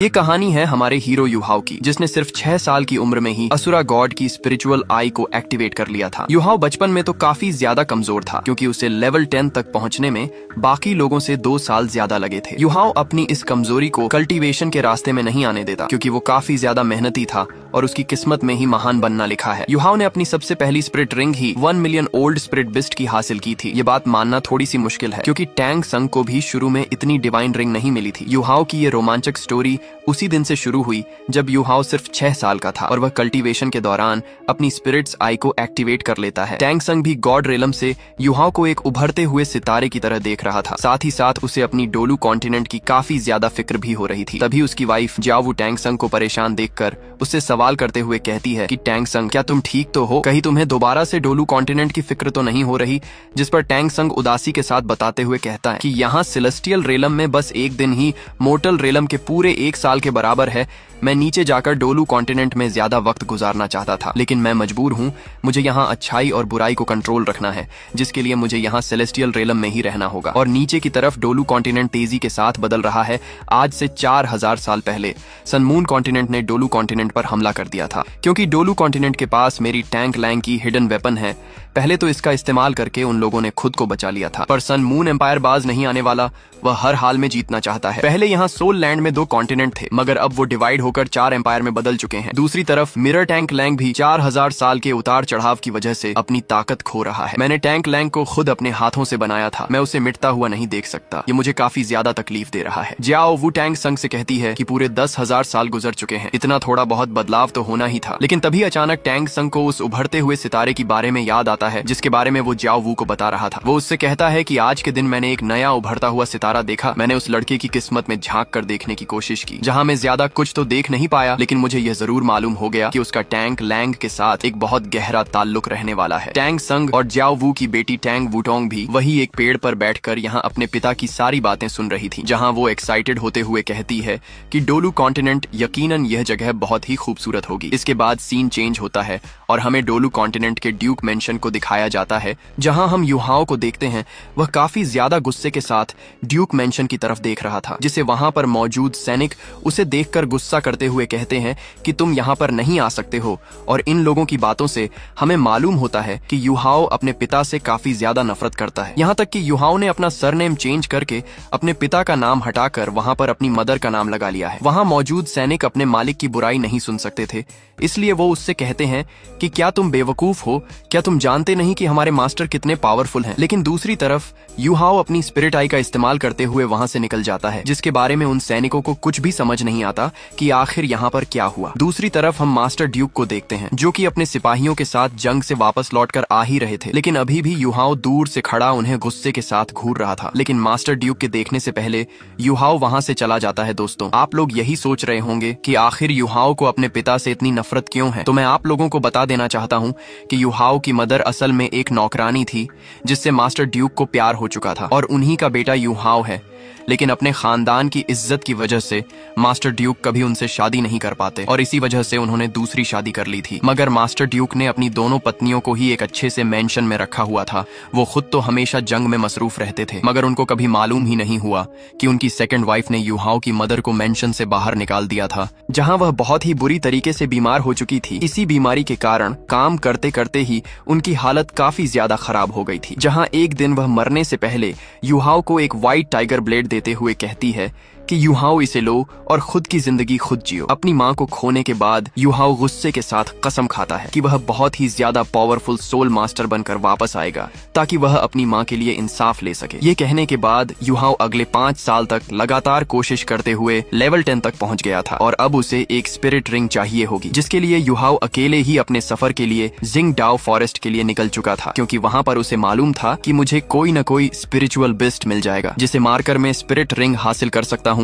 ये कहानी है हमारे हीरो युहाव की, जिसने सिर्फ 6 साल की उम्र में ही असुरा गॉड की स्पिरिचुअल आई को एक्टिवेट कर लिया था। युहाव बचपन में तो काफी ज्यादा कमजोर था, क्योंकि उसे लेवल 10 तक पहुंचने में बाकी लोगों से 2 साल ज्यादा लगे थे। युहाव अपनी इस कमजोरी को कल्टीवेशन के रास्ते में नहीं आने देता, क्योंकि वो काफी ज्यादा मेहनती था और उसकी किस्मत में ही महान बनना लिखा है। युहाव ने अपनी सबसे पहली स्पिरिट रिंग ही 1 मिलियन ओल्ड स्पिरिट बिस्ट की हासिल की थी। ये बात मानना थोड़ी सी मुश्किल है, क्योंकि टैंग संग को भी शुरू में इतनी डिवाइन रिंग नहीं मिली थी। युहाव की ये रोमांचक स्टोरी उसी दिन से शुरू हुई जब युहाव सिर्फ 6 साल का था और वह कल्टीवेशन के दौरान अपनी स्पिरिट्स आई को एक्टिवेट कर लेता है। टैंग संग भी गॉड रेलम से युहाव को एक उभरते हुए सितारे की तरह देख रहा था। साथ ही साथ उसे अपनी डोलू कॉन्टिनेंट की काफी ज्यादा फिक्र भी हो रही थी। तभी उसकी वाइफ जावू टैंग संग को परेशान देखकर उससे सवाल करते हुए कहती है कि टैंग संग, क्या तुम ठीक तो हो? कहीं तुम्हें दोबारा से डोलू कॉन्टिनेंट की फिक्र तो नहीं हो रही? जिस पर टैंग संग उदासी के साथ बताते हुए कहता है कि यहाँ सेलेस्टियल रेलम में बस एक दिन ही मोर्टल रेलम के पूरे 1 साल के बराबर है। मैं नीचे जाकर डोलू कॉन्टिनेंट में ज्यादा वक्त गुजारना चाहता था, लेकिन मैं मजबूर हूँ। मुझे यहाँ अच्छाई और बुराई को कंट्रोल रखना है, जिसके लिए मुझे यहाँ सेलेस्टियल रेलम में ही रहना होगा। और नीचे की तरफ डोलू कॉन्टिनेंट तेजी के साथ बदल रहा है। आज से 4000 साल पहले सनमून कॉन्टिनेंट ने डोलू कॉन्टिनेंट पर हमला कर दिया था। क्योंकि डोलू कॉन्टिनेंट के पास मेरी टैंक लैंग की हिडन वेपन है, पहले तो इसका इस्तेमाल करके उन लोगों ने खुद को बचा लिया था। पर सनमून एम्पायर बाज नहीं आने वाला, वह हर हाल में जीतना चाहता है। पहले यहाँ सोल लैंड में 2 कॉन्टिनेंट थे, मगर अब वो डिवाइड होकर 4 एम्पायर में बदल चुके हैं। दूसरी तरफ मिरर टैंक लैंग भी 4000 साल के उतार चढ़ाव की वजह से अपनी ताकत खो रहा है। मैंने टैंक लैंग को खुद अपने हाथों से बनाया था, मैं उसे मिटता हुआ नहीं देख सकता। ये मुझे काफी ज्यादा तकलीफ दे रहा है। जाओ वू टैंक संग से कहती है कि पूरे 10,000 साल गुजर चुके हैं, इतना थोड़ा बहुत बदलाव तो होना ही था। लेकिन तभी अचानक टैंक संग को उस उभरते हुए सितारे के बारे में याद आता है, जिसके बारे में वो जाओ वू को बता रहा था। वो उससे कहता है कि आज के दिन मैंने एक नया उभरता हुआ सितारा देखा। मैंने उस लड़के की किस्मत में झांक कर देखने की कोशिश की, जहां मैं ज्यादा कुछ तो देख नहीं पाया, लेकिन मुझे यह जरूर मालूम हो गया कि उसका टैंक लैंग के साथ एक बहुत गहरा ताल्लुक रहने वाला है। टैंग संग और जाओ वू की बेटी टैंग वूटोंग भी वही एक पेड़ पर बैठकर यहाँ अपने पिता की सारी बातें सुन रही थी, जहाँ वो एक्साइटेड होते हुए कहती है कि डोलू कॉन्टिनेंट यकीनन यह जगह बहुत ही खूबसूरत होगी। इसके बाद सीन चेंज होता है और हमें डोलू कॉन्टिनेंट के ड्यूक मेंशन को दिखाया जाता है, जहां हम युहाव को देखते हैं। वह काफी ज्यादा गुस्से के साथ ड्यूक मेंशन की तरफ देख रहा था, जिसे वहां पर मौजूद सैनिक उसे देखकर गुस्सा करते हुए कहते हैं कि तुम यहाँ पर नहीं आ सकते हो। और इन लोगों की बातों से हमें मालूम होता है कि युहाव अपने पिता से काफी ज्यादा नफरत करता है। यहाँ तक कि युहाव ने अपना सरनेम चेंज करके अपने पिता का नाम हटाकर वहां पर अपनी मदर का नाम लगा लिया है। वहां मौजूद सैनिक अपने मालिक की बुराई नहीं सुन सकते थे, इसलिए वो उससे कहते हैं कि क्या तुम बेवकूफ हो? क्या तुम जानते नहीं कि हमारे मास्टर कितने पावरफुल हैं? लेकिन दूसरी तरफ युहाव अपनी स्पिरिट आई का इस्तेमाल करते हुए वहां से निकल जाता है, जिसके बारे में उन सैनिकों को कुछ भी समझ नहीं आता कि आखिर यहाँ पर क्या हुआ। दूसरी तरफ हम मास्टर ड्यूक को देखते हैं, जो कि अपने सिपाहियों के साथ जंग से वापस लौटकर आ ही रहे थे, लेकिन अभी भी युहाव दूर से खड़ा उन्हें गुस्से के साथ घूर रहा था। लेकिन मास्टर ड्यूक के देखने से पहले युहाव वहां से चला जाता है। दोस्तों, आप लोग यही सोच रहे होंगे कि आखिर युहाव को अपने पिता से इतनी नफरत क्यों है? तो मैं आप लोगों को बता देना चाहता हूँ कि युहाव की मदर असल में एक नौकरानी थी, जिससे मास्टर ड्यूक को प्यार हो चुका था, और उन्हीं का बेटा युहाव है। लेकिन अपने खानदान की इज्जत की वजह से मास्टर ड्यूक कभी उनसे शादी नहीं कर पाते, और इसी वजह से उन्होंने दूसरी शादी कर ली थी। मगर मास्टर ड्यूक ने अपनी दोनों पत्नियों को ही एक अच्छे से मेंशन में रखा हुआ था। वो खुद तो हमेशा जंग में मसरूफ रहते थे, मगर उनको कभी मालूम ही नहीं हुआ कि उनकी सेकंड वाइफ ने युहाव की मदर को मेंशन से बाहर निकाल दिया था, जहां वह बहुत ही बुरी तरीके से बीमार हो चुकी थी। इसी बीमारी के कारण काम करते करते ही उनकी हालत काफी ज्यादा खराब हो गई थी, जहां एक दिन वह मरने से पहले युहाव को एक व्हाइट टाइगर ब्लेड देते हुए कहती है कि युहाव इसे लो और खुद की जिंदगी खुद जियो। अपनी माँ को खोने के बाद युहाव गुस्से के साथ कसम खाता है कि वह बहुत ही ज्यादा पावरफुल सोल मास्टर बनकर वापस आएगा, ताकि वह अपनी माँ के लिए इंसाफ ले सके। ये कहने के बाद युहाव अगले 5 साल तक लगातार कोशिश करते हुए लेवल 10 तक पहुँच गया था, और अब उसे एक स्पिरिट रिंग चाहिए होगी, जिसके लिए युहाव अकेले ही अपने सफर के लिए जिंग डाओ फॉरेस्ट के लिए निकल चुका था, क्योंकि वहाँ पर उसे मालूम था कि मुझे कोई न कोई स्पिरिचुअल बिस्ट मिल जाएगा, जिसे मारकर मैं स्पिरिट रिंग हासिल कर सकता हूँ।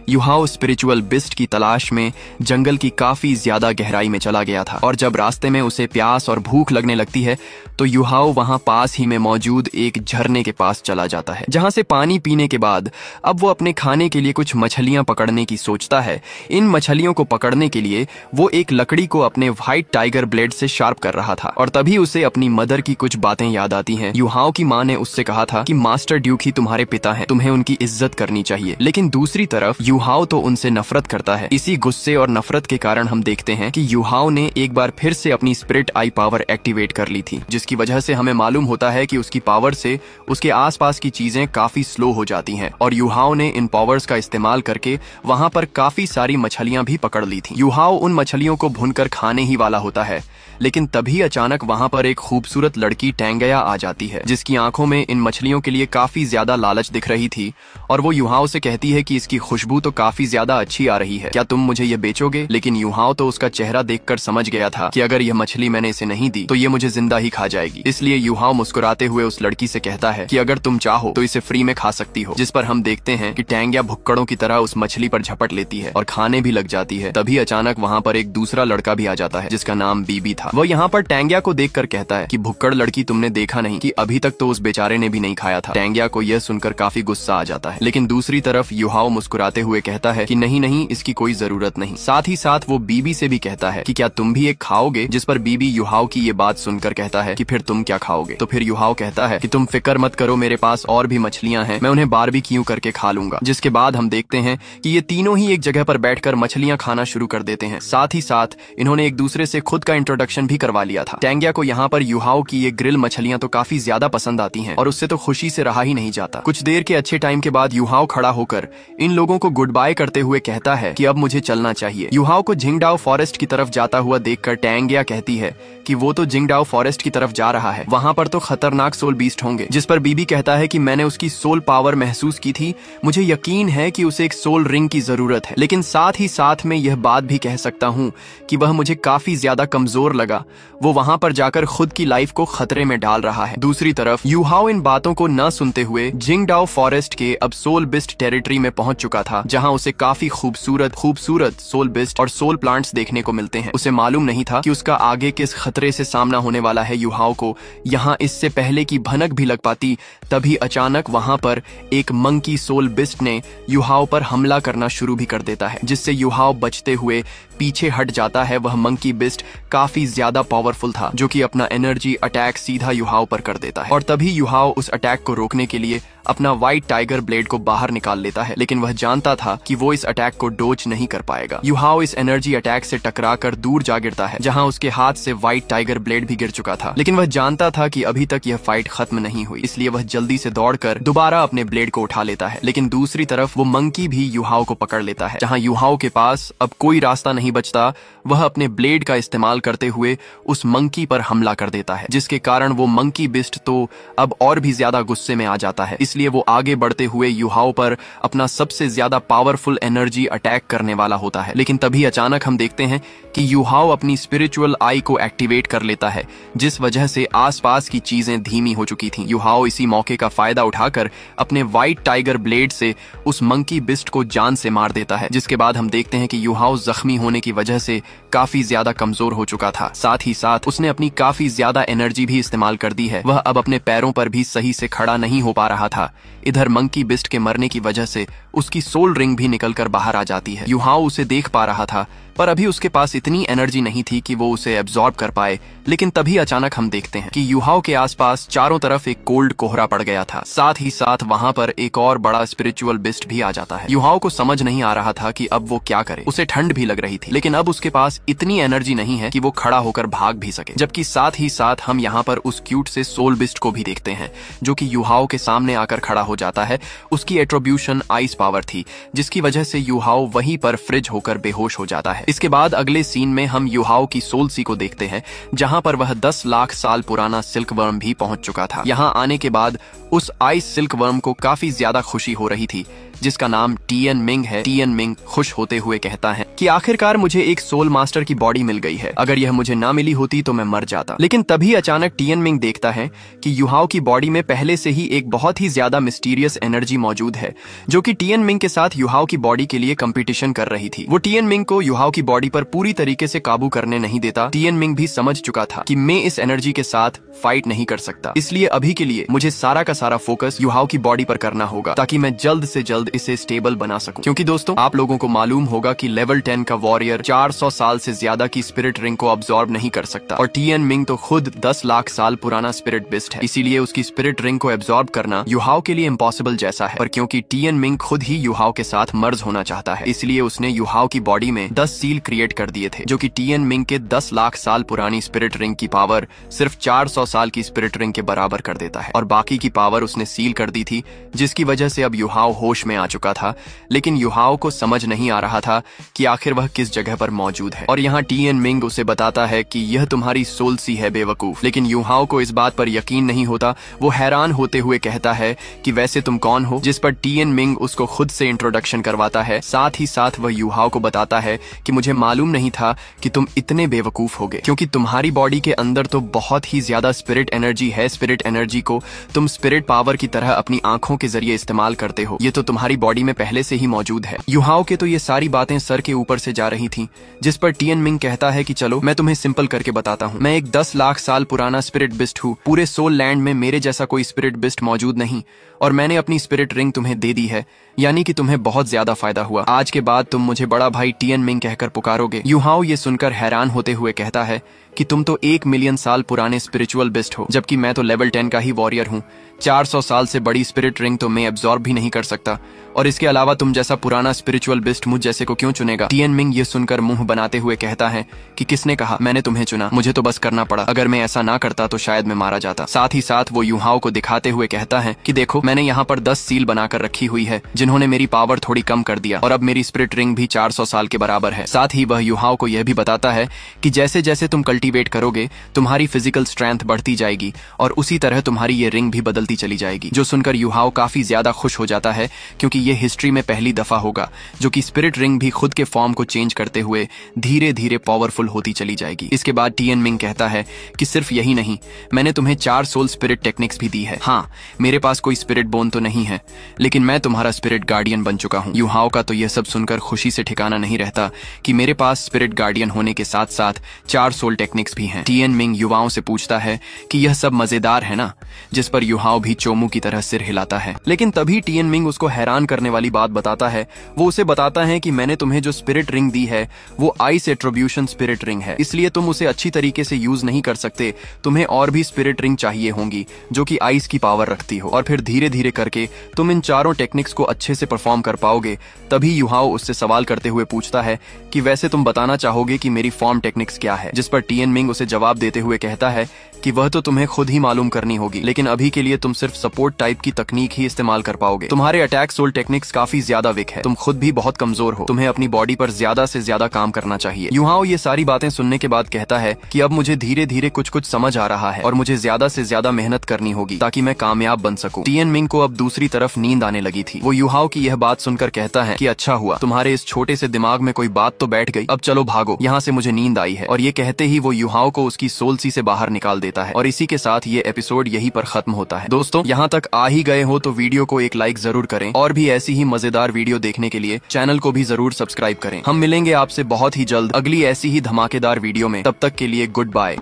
युहाव स्पिरिचुअल बिस्ट की तलाश में जंगल की काफी ज्यादा गहराई में चला गया था, और जब रास्ते में उसे प्यास और भूख लगने लगती है तो युहाव वहां पास ही में मौजूद एक झरने के पास चला जाता है, जहां से पानी पीने के बाद अब वो अपने खाने के लिए कुछ मछलियां पकड़ने की सोचता है। इन मछलियों को पकड़ने के लिए वो एक लकड़ी को अपने व्हाइट टाइगर ब्लेड से शार्प कर रहा था, और तभी उसे अपनी मदर की कुछ बातें याद आती हैं। युहाव की माँ ने उससे कहा था कि मास्टर ड्यूक ही तुम्हारे पिता हैं, तुम्हें उनकी इज्जत करनी चाहिए। लेकिन दूसरी दूसरी तरफ युहाओ तो उनसे नफरत करता है। इसी गुस्से और नफरत के कारण हम देखते हैं कि युहाओ ने एक बार फिर से अपनी स्पिरिट आई पावर एक्टिवेट कर ली थी, जिसकी वजह से हमें मालूम होता है कि उसकी पावर से उसके आसपास की चीजें काफी स्लो हो जाती हैं और युहाओ ने इन पावर्स का इस्तेमाल करके वहां पर काफी सारी मछलियां भी पकड़ ली थी। युहाओ उन मछलियों को भूनकर खाने ही वाला होता है, लेकिन तभी अचानक वहां पर एक खूबसूरत लड़की टैंगया आ जाती है, जिसकी आंखों में इन मछलियों के लिए काफी ज्यादा लालच दिख रही थी और वो युहाओ से कहती है कि इसकी खुशबू तो काफी ज्यादा अच्छी आ रही है, क्या तुम मुझे ये बेचोगे? लेकिन युहाओ तो उसका चेहरा देखकर समझ गया था कि अगर यह मछली मैंने इसे नहीं दी तो ये मुझे जिंदा ही खा जाएगी। इसलिए युहाओ मुस्कुराते हुए उस लड़की से कहता है कि अगर तुम चाहो तो इसे फ्री में खा सकती हो, जिस पर हम देखते हैं कि टैंगया भुक्कड़ों की तरह उस मछली पर झपट लेती है और खाने भी लग जाती है। तभी अचानक वहाँ पर एक दूसरा लड़का भी आ जाता है जिसका नाम बीबी था। वो यहाँ पर टैंगया को देखकर कहता है कि भुक्कड़ लड़की, तुमने देखा नहीं कि अभी तक तो उस बेचारे ने भी नहीं खाया था। टैंगया को यह सुनकर काफी गुस्सा आ जाता है, लेकिन दूसरी तरफ युहाओ मुस्कुराते हुए कहता है कि नहीं नहीं, इसकी कोई जरूरत नहीं। साथ ही साथ वो बीबी से भी कहता है कि क्या तुम भी एक खाओगे? जिस पर बीबी युहाओ की ये बात सुनकर कहता है कि फिर तुम क्या खाओगे? तो फिर युहाओ कहता है कि तुम फिक्र मत करो, मेरे पास और भी मछलियां हैं, मैं उन्हें बारबेक्यू करके खा लूंगा। जिसके बाद हम देखते हैं कि ये तीनों ही एक जगह पर बैठकर मछलियां खाना शुरू कर देते हैं। साथ ही साथ इन्होंने एक दूसरे से खुद का इंट्रोडक्शन भी करवा लिया था। टैंगया को यहाँ पर युहाओ की ये ग्रिल मछलियां तो काफी ज्यादा पसंद आती हैं और उससे तो खुशी से रहा ही नहीं जाता। कुछ देर के अच्छे टाइम के बाद युहाओ खड़ा होकर इन लोगों को गुड बाय करते हुए कहता है कि अब मुझे चलना चाहिए। युहाओ को जिंगडाओ फॉरेस्ट की तरफ जाता हुआ देखकर टैंगया कहती है कि वो तो जिंगडाओ फॉरेस्ट की तरफ जा रहा है, वहां पर तो खतरनाक सोल बीस्ट होंगे। जिस पर बीबी कहता है कि मैंने उसकी सोल पावर महसूस की थी, मुझे यकीन है कि उसे एक सोल रिंग की जरूरत है, लेकिन साथ ही साथ मैं यह बात भी कह सकता हूँ कि वह मुझे काफी ज्यादा कमजोर लगा। वो वहां पर जाकर खुद की लाइफ को खतरे में डाल रहा है। दूसरी तरफ युहाओ इन बातों को न सुनते हुए जिंगडाओ फॉरेस्ट के अब सोल बिस्ट टेरिटरी में पहुंच चुका था, जहां उसे काफी खूबसूरत सोल बिस्ट और सोल प्लांट्स देखने को मिलते हैं। उसे मालूम नहीं था कि उसका आगे किस खतरे से सामना होने वाला है। युहाओ को यहाँ इससे पहले की भनक भी लग पाती, तभी अचानक वहां पर एक मंकी सोल बिस्ट ने युहाओ पर हमला करना शुरू भी कर देता है, जिससे युहाओ बचते हुए पीछे हट जाता है। वह मंकी बिस्ट काफी ज्यादा पावरफुल था, जो कि अपना एनर्जी अटैक सीधा युहाओ पर कर देता है और तभी युहाओ उस अटैक को रोकने के लिए अपना व्हाइट टाइगर ब्लेड को बाहर निकाल लेता है, लेकिन वह जानता था कि वो इस अटैक को डोज नहीं कर पाएगा। युहाओ इस एनर्जी अटैक से टकराकर दूर जा गिरता है, जहां उसके हाथ से व्हाइट टाइगर ब्लेड भी गिर चुका था, लेकिन वह जानता था कि अभी तक यह फाइट खत्म नहीं हुई, इसलिए वह जल्दी से दौड़कर दोबारा अपने ब्लेड को उठा लेता है। लेकिन दूसरी तरफ वो मंकी भी युहाओ को पकड़ लेता है। जहां युहाओ के पास अब कोई रास्ता नहीं बचता, वह अपने ब्लेड का इस्तेमाल करते हुए उस मंकी पर हमला कर देता है, जिसके कारण वो मंकी बिस्ट तो अब और भी ज्यादा गुस्से में आ जाता है। इसलिए वो आगे बढ़ते हुए युहाओ पर अपना सबसे ज्यादा पावरफुल एनर्जी अटैक करने वाला होता है। लेकिन तभी अचानक हम देखते हैं कि युहाओ अपनी स्पिरिचुअल आई को एक्टिवेट कर लेता है, जिस वजह से आसपास की चीजें धीमी हो चुकी थीं। युहाओ इसी मौके का फायदा उठाकर अपने व्हाइट टाइगर ब्लेड से उस मंकी बिस्ट को जान से मार देता है, जिसके बाद हम देखते हैं कि युहाओ जख्मी होने की वजह से काफी ज्यादा कमजोर हो चुका था। साथ ही साथ उसने अपनी काफी ज्यादा एनर्जी भी इस्तेमाल कर दी है। वह अब अपने पैरों पर भी सही से खड़ा नहीं हो पा रहा था। इधर मंकी बिस्ट के मरने की वजह से उसकी सोल रिंग भी निकलकर बाहर आ जाती है। युहाओ उसे देख पा रहा था, पर अभी उसके पास इतनी एनर्जी नहीं थी कि वो उसे एब्जॉर्ब कर पाए। लेकिन तभी अचानक हम देखते हैं कि युहाओ के आसपास चारों तरफ एक कोल्ड कोहरा पड़ गया था। साथ ही साथ वहां पर एक और बड़ा स्पिरिचुअल बिस्ट भी आ जाता है। युहाओ को समझ नहीं आ रहा था कि अब वो क्या करे। उसे ठंड भी लग रही थी, लेकिन अब उसके पास इतनी एनर्जी नहीं है कि वो खड़ा होकर भाग भी सके। जबकि साथ ही साथ हम यहाँ पर उस क्यूट से सोल बिस्ट को भी देखते हैं, जो कि युहाओ के सामने आकर खड़ा हो जाता है। उसकी एट्रीब्यूशन आइस पावर थी, जिसकी वजह से युहाओ वहीं पर फ्रिज होकर बेहोश हो जाता है। इसके बाद अगले सीन में हम युहाओ की सोल सी को देखते हैं, जहां पर वह 10 लाख साल पुराना सिल्क वर्म भी पहुंच चुका था। यहाँ आने के बाद उस आइस सिल्क वर्म को काफी ज्यादा खुशी हो रही थी, जिसका नाम टियन मिंग है। टियन मिंग खुश होते हुए कहता है कि आखिरकार मुझे एक सोल मास्टर की बॉडी मिल गई है, अगर यह मुझे ना मिली होती तो मैं मर जाता। लेकिन तभी अचानक टियन मिंग देखता है कि युहाओ की बॉडी में पहले से ही एक बहुत ही ज्यादा मिस्टीरियस एनर्जी मौजूद है, जो कि टियन मिंग के साथ युहाओ की बॉडी के लिए कंपटीशन कर रही थी। वो टियन मिंग को युहाओ की बॉडी पर पूरी तरीके से काबू करने नहीं देता, टिएन मिंग भी समझ चुका था कि मैं इस एनर्जी के साथ फाइट नहीं कर सकता। इसलिए अभी के लिए मुझे सारा का सारा फोकस युहाओ की बॉडी पर करना होगा ताकि मैं जल्द से जल्द इसे स्टेबल बना सकूं। क्योंकि दोस्तों, आप लोगों को मालूम होगा कि लेवल 10 का वॉरियर 400 साल से ज्यादा की स्पिरिट रिंग को अब्सॉर्ब नहीं कर सकता, और टिएन मिंग तो खुद 10 लाख साल पुराना स्पिरिट बिस्ट है। इसीलिए उसकी स्पिरिट रिंग को एब्सॉर्ब करना युहाओ के लिए इम्पॉसिबल जैसा है। पर क्योंकि टिएन मिंग खुद ही युहाओ के साथ मर्ज होना चाहता है, इसलिए उसने युहाओ की बॉडी में 10 सील क्रिएट कर दिए थे, जो कि टिएन मिंग के 10 लाख साल पुरानी स्पिरिट रिंग की पावर सिर्फ 400 साल की स्पिरिट रिंग के बराबर कर देता है। और बाकी की पावर उसने सील कर दी थी, जिसकी वजह से अब युहाओ होश में आ चुका था। लेकिन युहाओ को समझ नहीं आ रहा था कि आखिर वह किस जगह पर मौजूद है। और यहाँ टिएन मिंग उसे बताता है कि यह तुम्हारी सोल सी है बेवकूफ। लेकिन युहाओ को इस बात पर यकीन नहीं होता। वो हैरान होते हुए कहता है कि वैसे तुम कौन हो, जिस पर टिएन मिंग उसको खुद से इंट्रोडक्शन करवाता है। साथ ही साथ वह युहाओ को बताता है कि मुझे मालूम नहीं था कि तुम इतने बेवकूफ होगे, क्योंकि तुम्हारी बॉडी के अंदर तो बहुत ही ज्यादा स्पिरिट एनर्जी है। स्पिरिट एनर्जी को तुम स्पिरिट पावर की तरह अपनी आंखों के जरिए इस्तेमाल करते हो। ये तो तुम्हारी बॉडी में पहले से ही मौजूद है। युहाओ के तो ये सारी बातें सर के ऊपर से जा रही थीं, जिस पर टिएन मिंग कहता है कि चलो मैं तुम्हें सिंपल करके बताता हूँ। मैं एक 10 लाख साल पुराना स्पिरिट बिस्ट हूँ। पूरे सोल लैंड में मेरे जैसा कोई स्पिरिट बिस्ट मौजूद नहीं, और मैंने अपनी स्पिरिट रिंग तुम्हें दे दी है, यानी कि तुम्हें बहुत ज्यादा फायदा हुआ। आज के बाद तुम मुझे बड़ा भाई टिएन मिंग कहकर पुकारोगे। युहाओ ये सुनकर हैरान होते हुए कहता है कि तुम तो 1 मिलियन साल पुराने स्पिरिचुअल बिस्ट हो, जबकि मैं तो लेवल 10 का ही वॉरियर हूँ। 400 साल से बड़ी स्पिरिट रिंग तो मैं एब्सॉर्ब भी नहीं कर सकता, और इसके अलावा तुम जैसा पुराना स्पिरिचुअल बिस्ट मुझ जैसे को क्यों चुनेगा। टिएन मिंग ये सुनकर मुंह बनाते हुए कहता है कि किसने कहा, मैंने तुम्हें चुना, मुझे तो बस करना पड़ा। अगर मैं ऐसा ना करता तो शायद मैं मारा जाता। साथ ही साथ वो युहाओ को दिखाते हुए कहता है कि देखो, मैंने यहाँ पर 10 सील बनाकर रखी हुई है, जिन्होंने मेरी पावर थोड़ी कम कर दिया, और अब मेरी स्पिरिट रिंग भी 400 साल के बराबर है। साथ ही वह युहाओ को यह भी बताता है कि जैसे जैसे तुम कल्टीवेट करोगे, तुम्हारी फिजिकल स्ट्रेंथ बढ़ती जाएगी, और उसी तरह तुम्हारी ये रिंग भी बदलती चली जाएगी। जो सुनकर युहाओ काफी ज्यादा खुश हो जाता है, क्योंकि ये हिस्ट्री में पहली दफा होगा जो कि स्पिरिट रिंग भी खुद के फॉर्म को चेंज करते हुए धीरे धीरे पावरफुल होती चली जाएगी। इसके बाद टिएन मिंग कहता है कि सिर्फ यही नहीं, मैंने तुम्हें 4 सोल स्पिरिट टेक्निक्स भी दी है। हाँ, मेरे पास कोई स्पिरिट बोन तो नहीं है, लेकिन मैं तुम्हारा स्पिरिट गार्डियन बन चुका हूँ। युहाओ का तो यह सब सुनकर खुशी से ठिकाना नहीं रहता कि मेरे पास स्पिरिट गार्डियन होने के साथ साथ 4 सोल टेक्निक्स भी हैं। टिएन मिंग युवाओं से पूछता है कि यह सब मजेदार है ना, जिस पर युहाओ भी चोमू की तरह सिर हिलाता है। लेकिन तभी टिएन मिंग उसको हैरान करने वाली बात बताता है। वो उसे बताता है कि मैंने तुम्हें जो स्पिरिट रिंग दी है वो आइस एट्रीब्यूशन स्पिरिट रिंग है, इसलिए तुम उसे अच्छी तरीके से यूज नहीं कर सकते। तुम्हें और भी स्पिरिट रिंग चाहिए होंगी जो कि आइस की पावर रखती हो, और फिर धीरे धीरे करके तुम इन चारों टेक्निक्स को अच्छे से परफॉर्म कर पाओगे। तभी युहाओ उससे सवाल करते हुए पूछता है कि वैसे तुम बताना चाहोगे कि मेरी फॉर्म टेक्निक्स क्या है, जिस पर टिएन मिंग उसे जवाब देते हुए कहता है कि वह तो तुम्हें खुद ही मालूम करनी होगी, लेकिन अभी के लिए तुम सिर्फ सपोर्ट टाइप की तकनीक ही इस्तेमाल कर पाओगे। तुम्हारे अटैक सोल टेक्निक्स काफी ज्यादा वीक है, तुम खुद भी बहुत कमजोर हो, तुम्हें अपनी बॉडी पर ज्यादा से ज्यादा काम करना चाहिए। युहाओ ये सारी बातें सुनने के बाद कहता है कि अब मुझे धीरे धीरे कुछ कुछ समझ आ रहा है, और मुझे ज्यादा से ज्यादा मेहनत करनी होगी ताकि मैं कामयाब बन सकूं। टिएन मिंग को अब दूसरी तरफ नींद आने लगी थी। वो युहाओ की यह बात सुनकर कहता है कि अच्छा हुआ, तुम्हारे इस छोटे से दिमाग में कोई बात तो बैठ गई, अब चलो भागो यहाँ से, मुझे नींद आई है। और ये कहते ही वो युहाओ को उसकी सोल सी से बाहर निकाल देता है, और इसी के साथ ये एपिसोड यहीं पर खत्म होता है। दोस्तों, यहाँ तक आ ही गए हो तो वीडियो को एक लाइक जरूर करें, और भी ऐसी ही मजेदार वीडियो देखने के लिए चैनल को भी जरूर सब्सक्राइब करें। हम मिलेंगे आपसे बहुत ही जल्द अगली ऐसी ही धमाकेदार वीडियो में, तब तक के लिए गुड बाय।